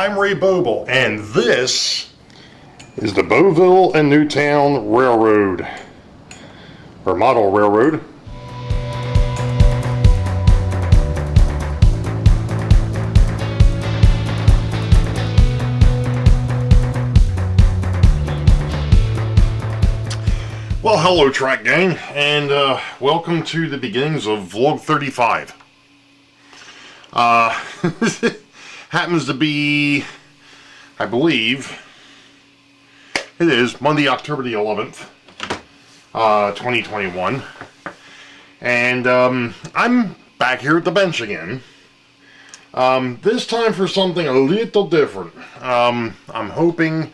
I'm Ray Boeville, and this is the Boeville and Newtown Railroad, or model railroad. Well, hello Track Gang, and welcome to the beginnings of Vlog 35. Happens to be, I believe, it is Monday, October the 11th, 2021. And I'm back here at the bench again. This time for something a little different. I'm hoping,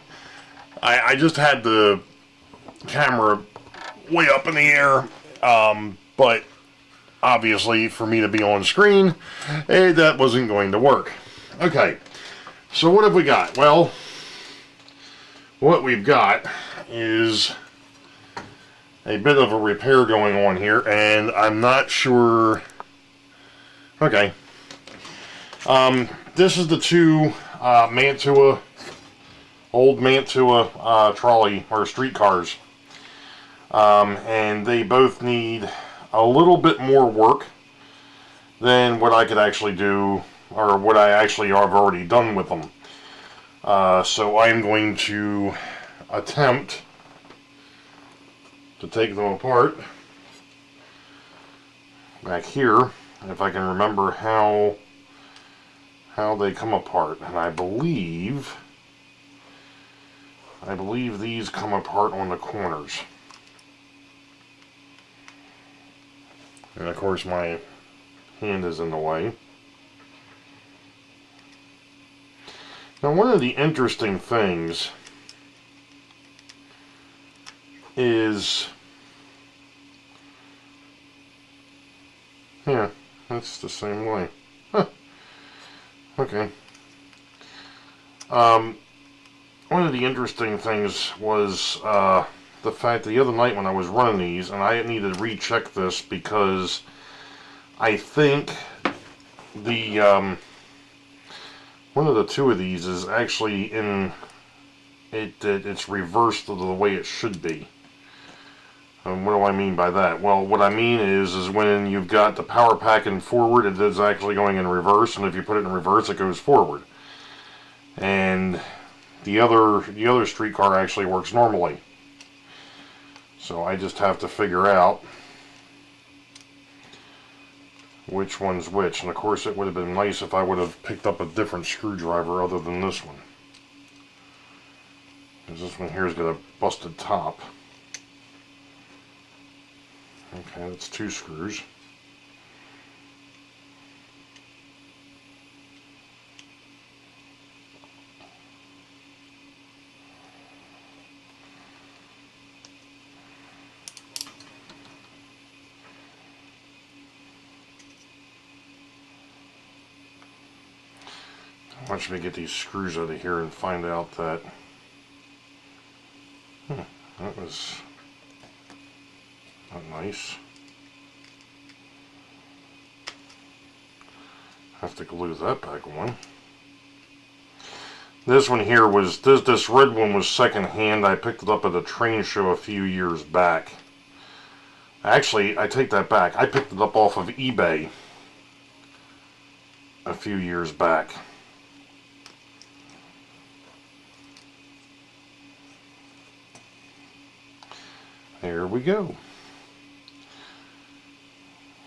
I just had the camera way up in the air, but obviously for me to be on screen, that wasn't going to work. Okay, so what have we got? Well, what we've got is a bit of a repair going on here, and I'm not sure. Okay, this is the two old Mantua trolley or streetcars, and they both need a little bit more work than what I could actually do, or what I actually have already done with them. So I'm going to attempt to take them apart back here, if I can remember how they come apart. And I believe these come apart on the corners. And of course my hand is in the way. Now, one of the interesting things is, yeah, that's the same way. Huh. Okay. One of the interesting things was the fact that the other night when I was running these, and I needed to recheck this because I think the one of the two of these is actually in it. It's reversed to the way it should be. And what do I mean by that? Well, what I mean is when you've got the power pack in forward, it is actually going in reverse, and if you put it in reverse, it goes forward. And the other streetcar actually works normally. So I just have to figure out which one's which. And of course it would have been nice if I would have picked up a different screwdriver other than this one, because this one here has got a busted top. Okay, that's 2 screws. Watch me get these screws out of here and find out that that was not nice. Have to glue that back on. This one here was, this red one was second hand. I picked it up at a train show a few years back. Actually, I take that back. I picked it up off of eBay a few years back. There we go.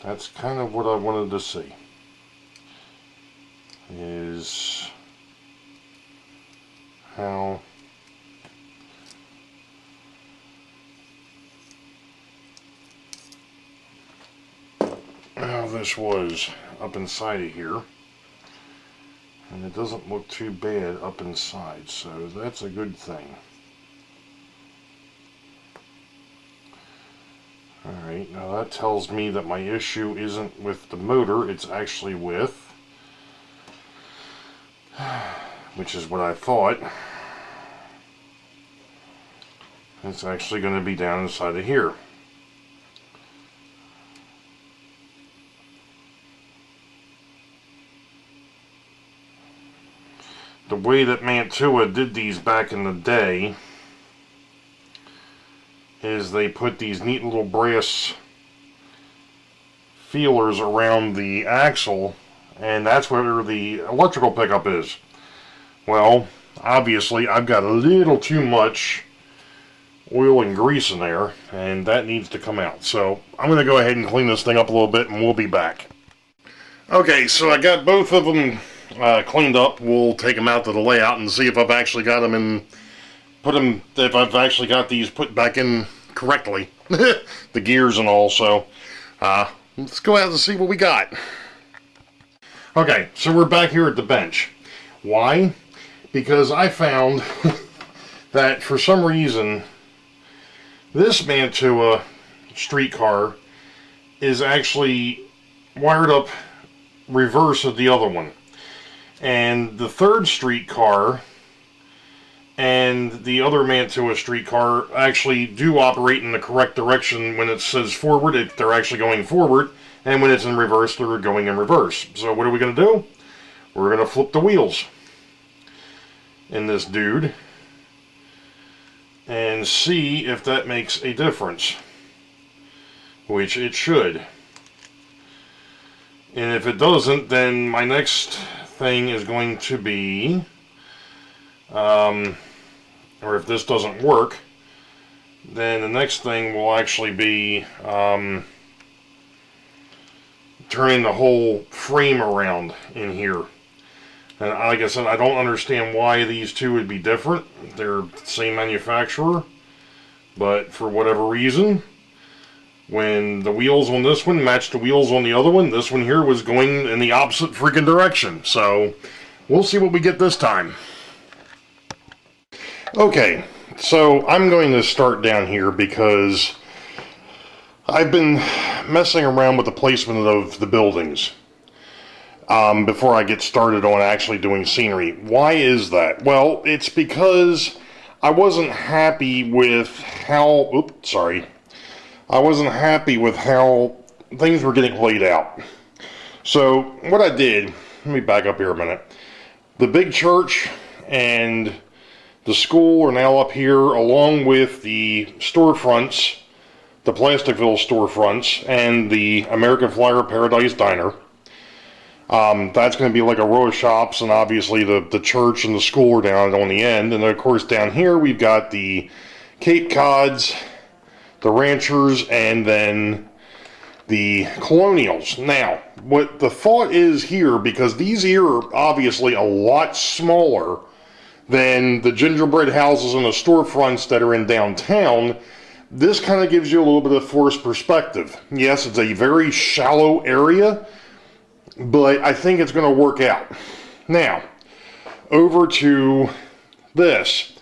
That's kind of what I wanted to see. Is how this was up inside of here. And it doesn't look too bad up inside, so that's a good thing. Alright, now that tells me that my issue isn't with the motor, it's actually with, which is what I thought, it's actually going to be down inside of here. The way that Mantua did these back in the day is they put these neat little brass feelers around the axle, and that's where the electrical pickup is. Well, obviously I've got a little too much oil and grease in there, and that needs to come out. So I'm going to go ahead and clean this thing up a little bit, and we'll be back. Okay, so I got both of them cleaned up. We'll take them out to the layout and see if I've actually got them in, if I've actually got these put back in correctly, the gears and all. So let's go out and see what we got. Okay, so we're back here at the bench. Why? Because I found that for some reason this Mantua streetcar is actually wired up reverse of the other one. And the third streetcar and the other Mantua streetcar actually do operate in the correct direction. When it says forward, they're actually going forward, and when it's in reverse, they're going in reverse. So what are we going to do? We're going to flip the wheels in this dude and see if that makes a difference, which it should. And if it doesn't, then my next thing is going to be, or if this doesn't work, then the next thing will actually be turning the whole frame around in here. And like I said, I don't understand why these two would be different. They're the same manufacturer, but for whatever reason, when the wheels on this one matched the wheels on the other one, this one here was going in the opposite freaking direction. So we'll see what we get this time. Okay, so I'm going to start down here because I've been messing around with the placement of the buildings before I get started on actually doing scenery. Why is that? Well, it's because I wasn't happy with how, I wasn't happy with how things were getting laid out. So what I did, let me back up here a minute. The big church and the school are now up here, along with the storefronts, the Plasticville storefronts, and the American Flyer Paradise Diner. That's going to be like a row of shops, and obviously the church and the school are down on the end. And then of course down here we've got the Cape Cods, the Ranchers, and then the Colonials. Now, what the thought is here, because these here are obviously a lot smaller than the gingerbread houses and the storefronts that are in downtown, this kind of gives you a little bit of forced perspective. Yes, it's a very shallow area, but I think it's going to work out. Now, over to this.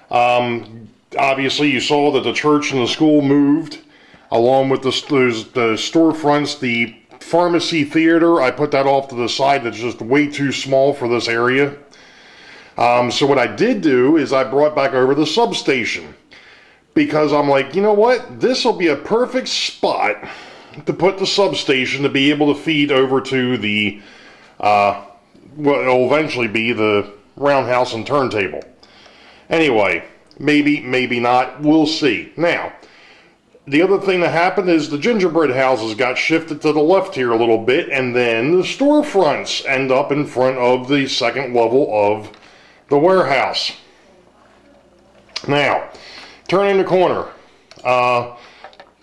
Obviously, you saw that the church and the school moved, along with the storefronts. The pharmacy theater, I put that off to the side. That's just way too small for this area. So what I did do is I brought back over the substation, because I'm like, you know what? This will be a perfect spot to put the substation to be able to feed over to the, what will eventually be the roundhouse and turntable. Anyway, maybe not. We'll see. Now, the other thing that happened is the gingerbread houses got shifted to the left here a little bit, and then the storefronts end up in front of the second level of the warehouse. Now, turning the corner.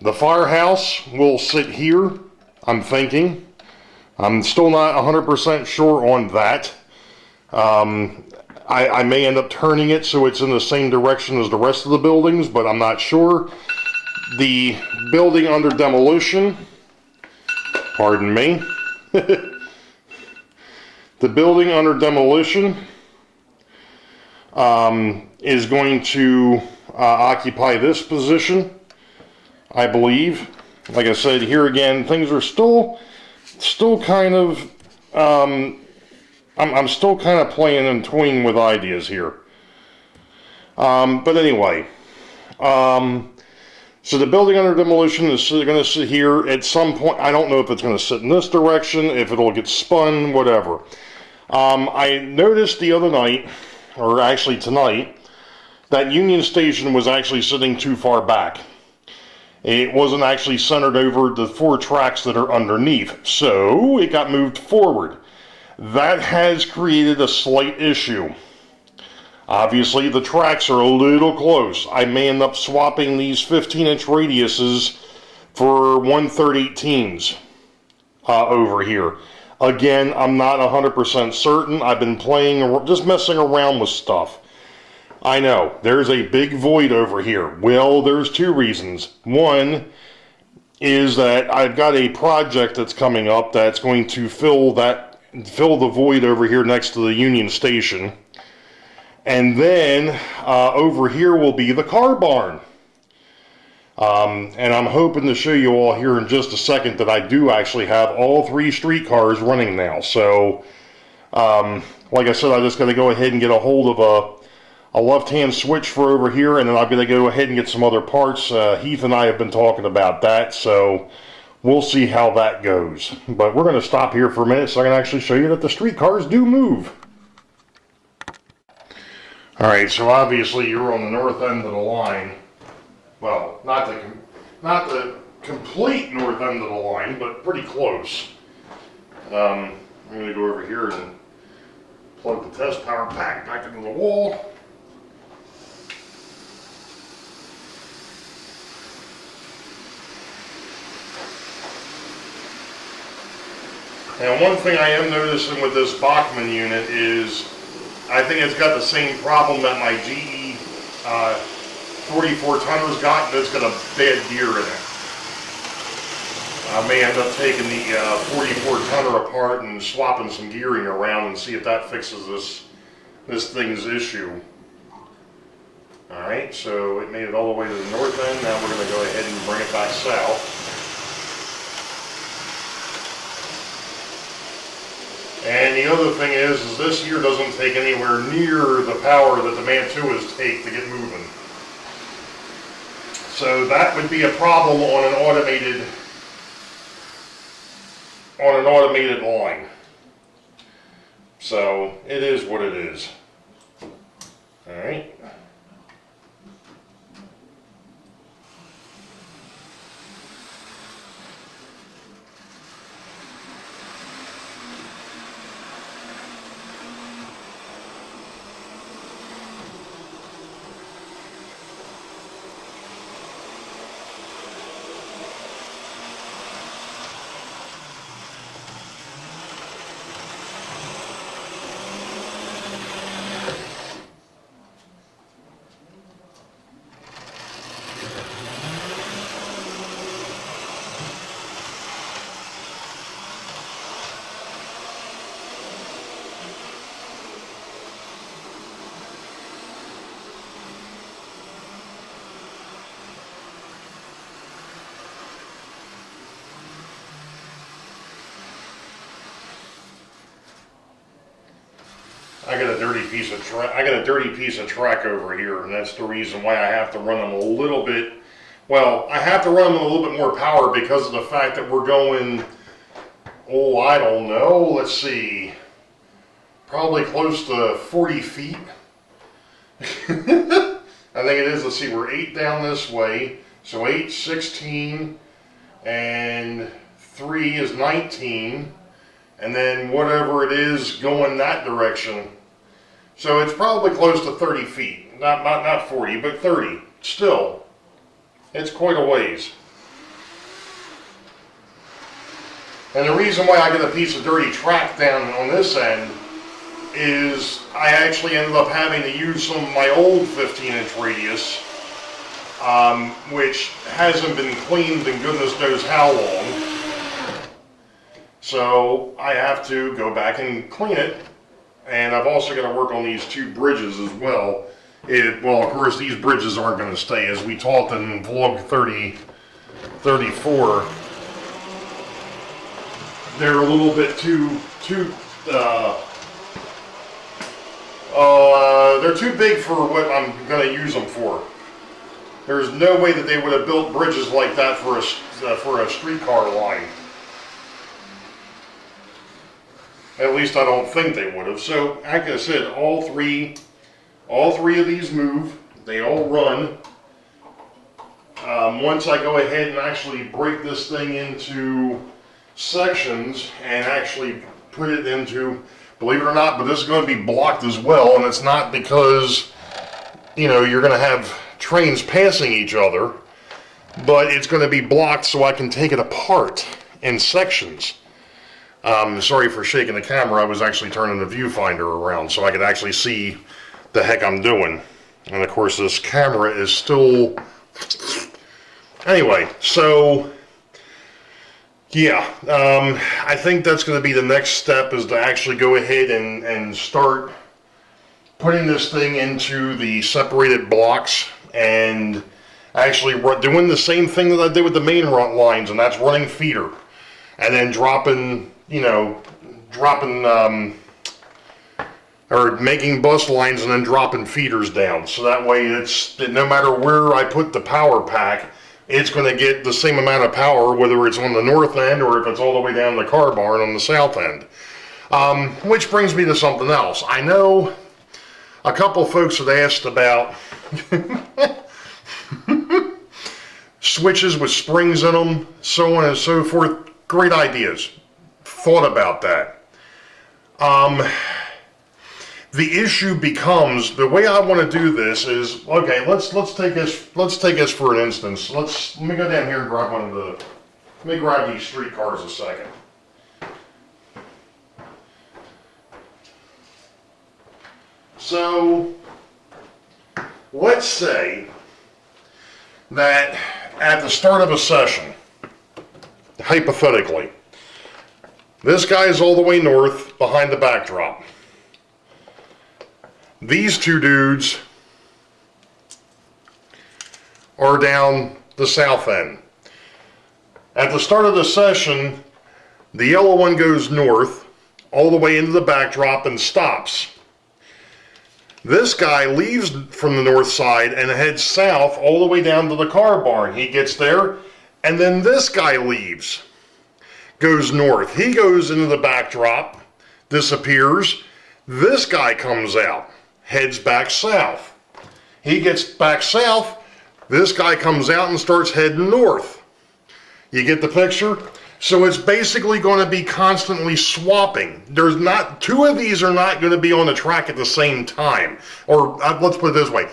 The firehouse will sit here, I'm thinking. I'm still not 100% sure on that. I may end up turning it so it's in the same direction as the rest of the buildings, but I'm not sure. The building under demolition, pardon me. The building under demolition is going to occupy this position, I believe. Like I said, here again, things are still kind of, I'm still kind of playing and toying with ideas here. But anyway, so the building under demolition is going to sit here at some point. I don't know if it's going to sit in this direction, if it'll get spun, whatever. I noticed the other night, or actually tonight, that Union Station was actually sitting too far back. It wasn't actually centered over the 4 tracks that are underneath, so it got moved forward. That has created a slight issue. Obviously, the tracks are a little close. I may end up swapping these 15-inch radiuses for 1/3/18s over here. Again, I'm not 100% certain. I've been playing, just messing around with stuff. I know, there's a big void over here. Well, there's 2 reasons. One is that I've got a project that's coming up that's going to fill the void over here next to the Union Station. And then over here will be the car barn. And I'm hoping to show you all here in just a second that I do actually have all 3 streetcars running now. So, like I said, I just got to go ahead and get a hold of a left-hand switch for over here, and then I'm going to go ahead and get some other parts. Heath and I have been talking about that, so we'll see how that goes. But we're going to stop here for a minute so I can actually show you that the streetcars do move. Alright, so obviously you're on the north end of the line. Well, not the complete north end of the line, but pretty close. I'm going to go over here and plug the test power pack back into the wall. And one thing I am noticing with this Bachmann unit is I think it's got the same problem that my GE 44 tonner's got, and it's got a bad gear in it. I may end up taking the 44 tonner apart and swapping some gearing around and see if that fixes this thing's issue. Alright, so it made it all the way to the north end. Now we're going to go ahead and bring it back south. And the other thing is this here doesn't take anywhere near the power that the Mantuas take to get moving. So that would be a problem on an automated line. So it is what it is. All right. I got a dirty piece of track over here, and that's the reason why I have to run them a little bit. Well, I have to run them a little bit more power because of the fact that we're going, oh, I don't know, let's see, probably close to 40 feet. I think it is. Let's see, we're 8 down this way, so 8, 16, and 3 is 19. And then whatever it is going that direction. So it's probably close to 30 feet. Not 40, but 30. Still, it's quite a ways. And the reason why I get a piece of dirty track down on this end is I actually ended up having to use some of my old 15-inch radius, which hasn't been cleaned in goodness knows how long. So I have to go back and clean it, and I've also got to work on these 2 bridges as well. Well, of course, these bridges aren't going to stay, as we talked in vlog 34. They're a little bit they're too big for what I'm going to use them for. There's no way that they would have built bridges like that for a streetcar line. At least I don't think they would have. So, like I said, all three of these move. They all run. Once I go ahead and actually break this thing into sections and actually put it into, believe it or not, but this is going to be blocked as well, and it's not because, you know, you're going to have trains passing each other, but it's going to be blocked so I can take it apart in sections. Sorry for shaking the camera. I was actually turning the viewfinder around so I could actually see the heck I'm doing. And of course this camera is still... Anyway, so... yeah, I think that's going to be the next step, is to actually go ahead and start putting this thing into the separated blocks and actually doing the same thing that I did with the main lines, and that's running feeder. And then dropping, you know, or making bus lines and then dropping feeders down. So that way it's, no matter where I put the power pack, it's going to get the same amount of power, whether it's on the north end or if it's all the way down the car barn on the south end. Which brings me to something else. I know a couple folks had asked about switches with springs in them, so on and so forth. Great ideas. Thought about that. The issue becomes, the way I want to do this is, okay, let's take this for an instance. Let me go down here and grab let me grab these streetcars a second. So, let's say that at the start of a session, hypothetically, this guy is all the way north behind the backdrop. These two dudes are down the south end. At the start of the session, the yellow one goes north all the way into the backdrop and stops. This guy leaves from the north side and heads south all the way down to the car barn. He gets there, and then this guy leaves, goes north. He goes into the backdrop, disappears. This guy comes out, heads back south. He gets back south. This guy comes out and starts heading north. You get the picture? So it's basically going to be constantly swapping. There's not, two of these are not going to be on the track at the same time. Or let's put it this way.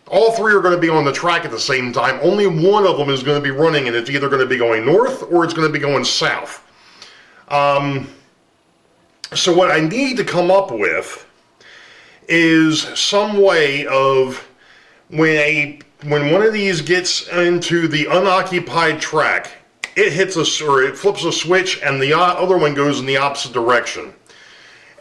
All three are going to be on the track at the same time. Only one of them is going to be running, and it's either going to be going north or it's going to be going south. So what I need to come up with is some way of, when one of these gets into the unoccupied track, it hits it flips a switch, and the other one goes in the opposite direction.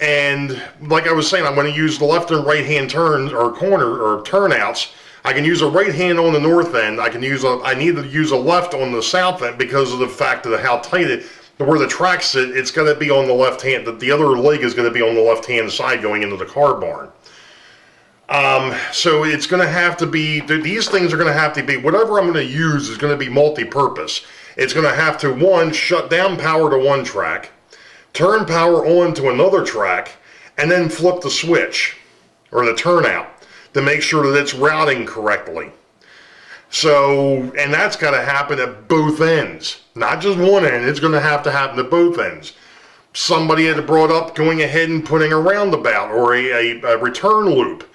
And like I was saying, I'm going to use the left and right hand turns or turnouts. I can use a right hand on the north end. I need to use a left on the south end because of the fact of how tight where the tracks sit. It's going to be on the left hand. The other leg is going to be on the left hand side going into the car barn. So it's going to have to be, these things are going to have to be, whatever I'm going to use is going to be multi-purpose. It's going to have to, one, shut down power to one track, turn power on to another track, and then flip the switch, or the turnout, to make sure that it's routing correctly. So, and that's got to happen at both ends. Not just one end, it's going to happen at both ends. Somebody had brought up going ahead and putting a roundabout or a return loop.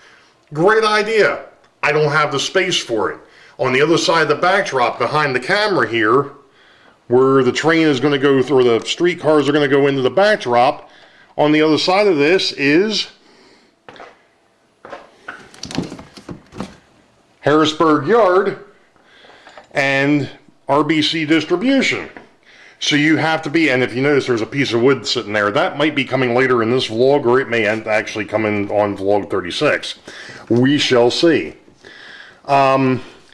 Great idea. I don't have the space for it. On the other side of the backdrop behind the camera here, where the train is going to go through, the streetcars are going to go into the backdrop, on the other side of this is Harrisburg Yard and RBC Distribution. So you have to be, and if you notice there's a piece of wood sitting there, that might be coming later in this vlog, or it may actually come in on vlog 36. We shall see.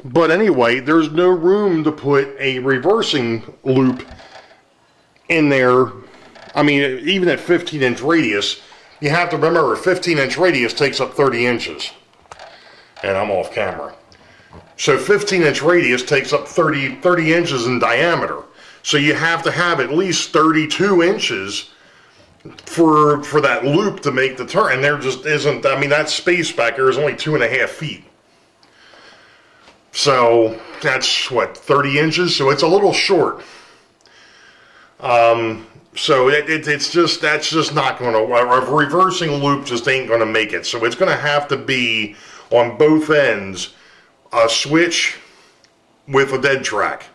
But anyway, there's no room to put a reversing loop in there. I mean, even at 15-inch radius, you have to remember a 15-inch radius takes up 30 inches. And I'm off camera. So 15-inch radius takes up 30 inches in diameter. So you have to have at least 32 inches for that loop to make the turn, and there just isn't. I mean, that space back there is only 2.5 feet. So that's what, 30 inches. So it's a little short. So it's just, that's just not going to, a reversing loop just ain't going to make it. So it's going to have to be on both ends a switch with a dead track.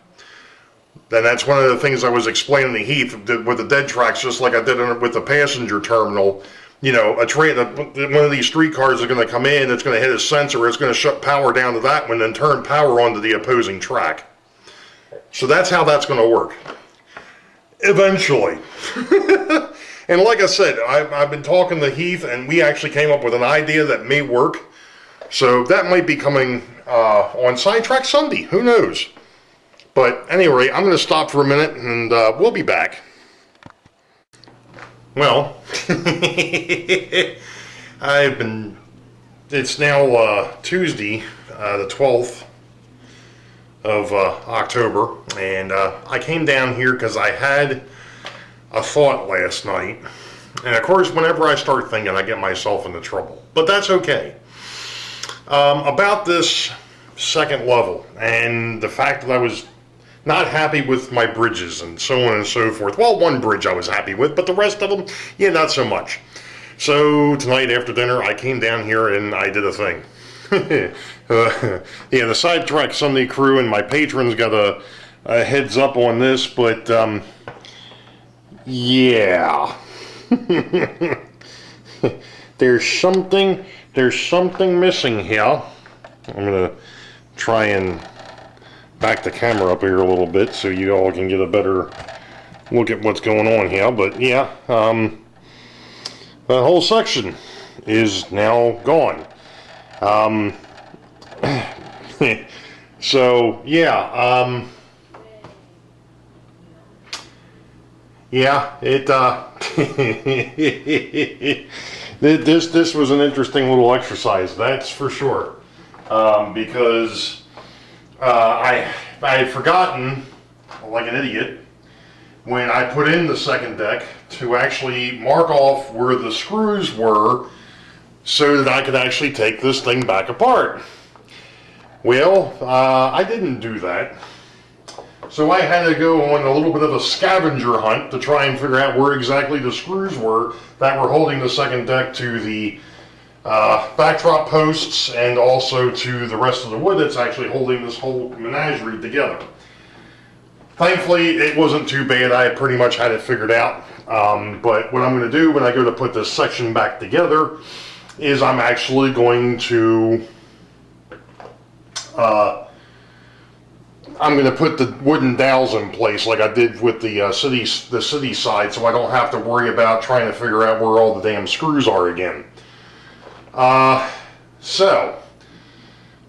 Then that's one of the things I was explaining to Heath with the dead tracks, just like I did with the passenger terminal. You know, one of these streetcars is going to come in, it's going to hit a sensor, it's going to shut power down to that one, then turn power onto the opposing track. So that's how that's going to work. Eventually. And like I said, I've been talking to Heath, and we actually came up with an idea that may work. So that might be coming on Sidetrack Sunday. Who knows? But anyway, I'm going to stop for a minute, and we'll be back. Well, it's now Tuesday, the 12th of October, and I came down here because I had a thought last night. And of course, whenever I start thinking, I get myself into trouble. But that's okay. About this second level, and the fact that I was not happy with my bridges and so on and so forth. Well, one bridge I was happy with, but the rest of them, yeah, not so much. So tonight after dinner, I came down here and I did a thing. Yeah, the Sidetrack Sunday crew and my patrons got a heads up on this, but yeah. There's something missing here. I'm gonna try and back the camera up here a little bit so you all can get a better look at what's going on here. But yeah, the whole section is now gone. So yeah, yeah, this was an interesting little exercise, that's for sure. Because I had forgotten, like an idiot, when I put in the second deck to actually mark off where the screws were so that I could actually take this thing back apart. Well, I didn't do that. So I had to go on a little bit of a scavenger hunt to try and figure out where exactly the screws were that were holding the second deck to the backdrop posts and also to the rest of the wood that's actually holding this whole menagerie together. Thankfully, it wasn't too bad. I pretty much had it figured out. But what I'm going to do when I go to put this section back together is I'm actually going to put the wooden dowels in place like I did with the city side, so I don't have to worry about trying to figure out where all the damn screws are again. So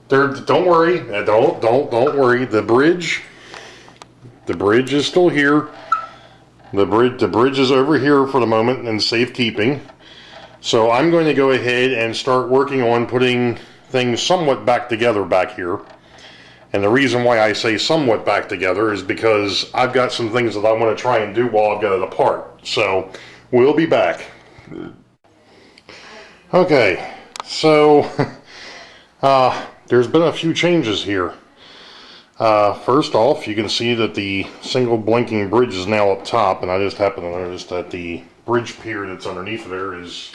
don't worry, don't worry. The bridge is still here. The bridge is over here for the moment and safekeeping. So I'm going to go ahead and start working on putting things somewhat back together back here. And the reason why I say somewhat back together is because I've got some things that I want to try and do while I've got it apart. So we'll be back. Okay, so there's been a few changes here. First off, you can see that the single blinking bridge is now up top, and I just happen to notice that the bridge pier that's underneath there is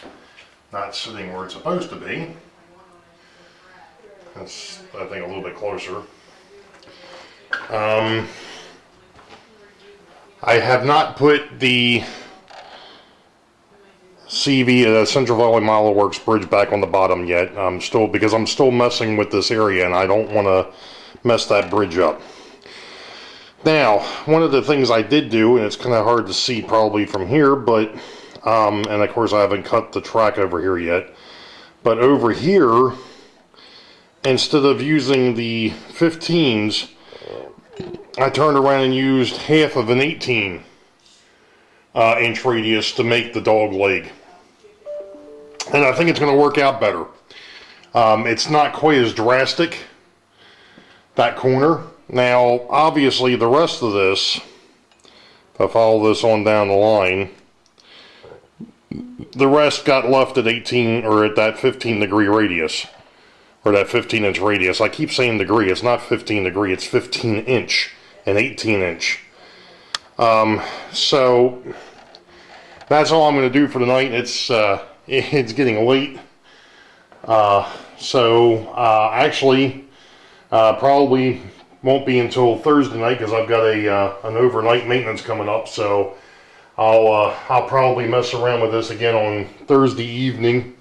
not sitting where it's supposed to be. That's, I think, a little bit closer. I have not put the CV, Central Valley Model Works bridge back on the bottom yet. Because I'm still messing with this area and I don't want to mess that bridge up. Now, one of the things I did do, and it's kind of hard to see probably from here, but, and of course I haven't cut the track over here yet, but over here, instead of using the 15s, I turned around and used half of an 18 inch radius to make the dog leg. And I think it's going to work out better. It's not quite as drastic, that corner. Now, obviously, the rest of this, if I follow this on down the line, The rest got left at 18 or at that 15 degree radius, or that 15 inch radius. I keep saying degree, it's not 15 degree, it's 15 inch and 18 inch. So that's all I'm going to do for tonight. It's getting late. Actually, probably won't be until Thursday night because I've got an overnight maintenance coming up. So I'll probably mess around with this again on Thursday evening.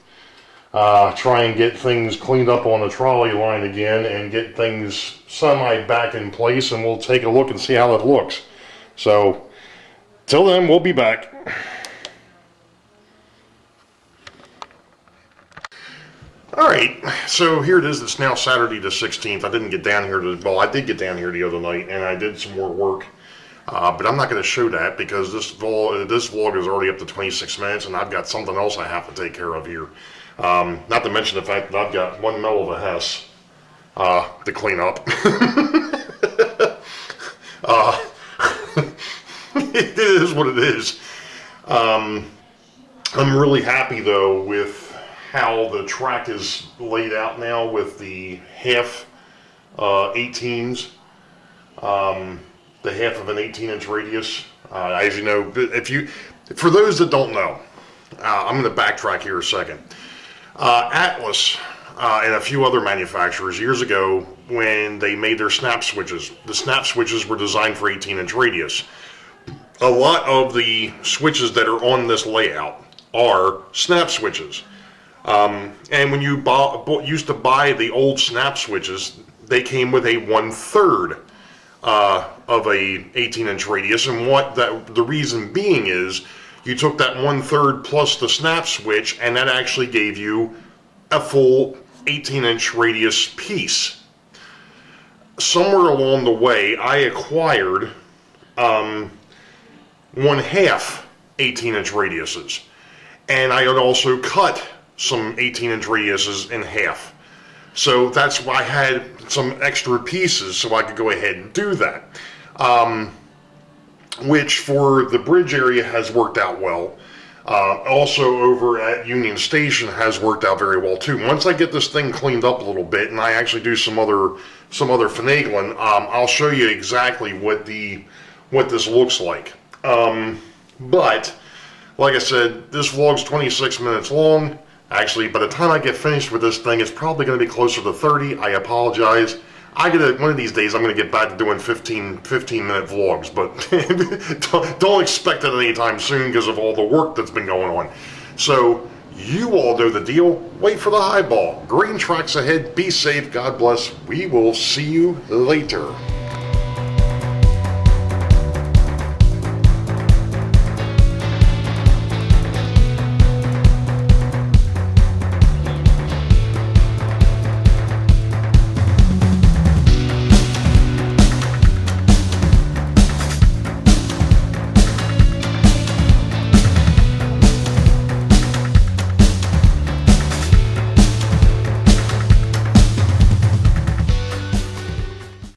Try and get things cleaned up on the trolley line again and get things semi back in place, and we'll take a look and see how it looks. So till then, we'll be back. Alright, so here it is. It's now Saturday the 16th. I didn't get down here I did get down here the other night and I did some more work. But I'm not going to show that because this vlog is already up to 26 minutes and I've got something else I have to take care of here. Not to mention the fact that I've got one mell of a Hess to clean up. It is what it is. I'm really happy though with how the track is laid out now with the half 18s, the half of an 18-inch radius. As you know, for those that don't know, I'm going to backtrack here a second. Atlas and a few other manufacturers years ago, when they made their snap switches, the snap switches were designed for 18-inch radius. A lot of the switches that are on this layout are snap switches. And when you used to buy the old snap switches, they came with a 1/3 of a 18-inch radius, and the reason being is you took that 1/3 plus the snap switch, and that actually gave you a full 18-inch radius piece. Somewhere along the way, I acquired 1/2 18-inch radiuses, and I had also cut some 18-inch radiuses in half. So that's why I had some extra pieces so I could go ahead and do that. Which for the bridge area has worked out well. Also over at Union Station has worked out very well too. Once I get this thing cleaned up a little bit and I actually do some other finagling, I'll show you exactly what this looks like. But like I said, this vlog's 26 minutes long. Actually, by the time I get finished with this thing, it's probably going to be closer to 30. I apologize. One of these days, I'm going to get back to doing 15-minute vlogs, but don't expect it anytime soon because of all the work that's been going on. So, you all know the deal. Wait for the highball. Green tracks ahead. Be safe. God bless. We will see you later.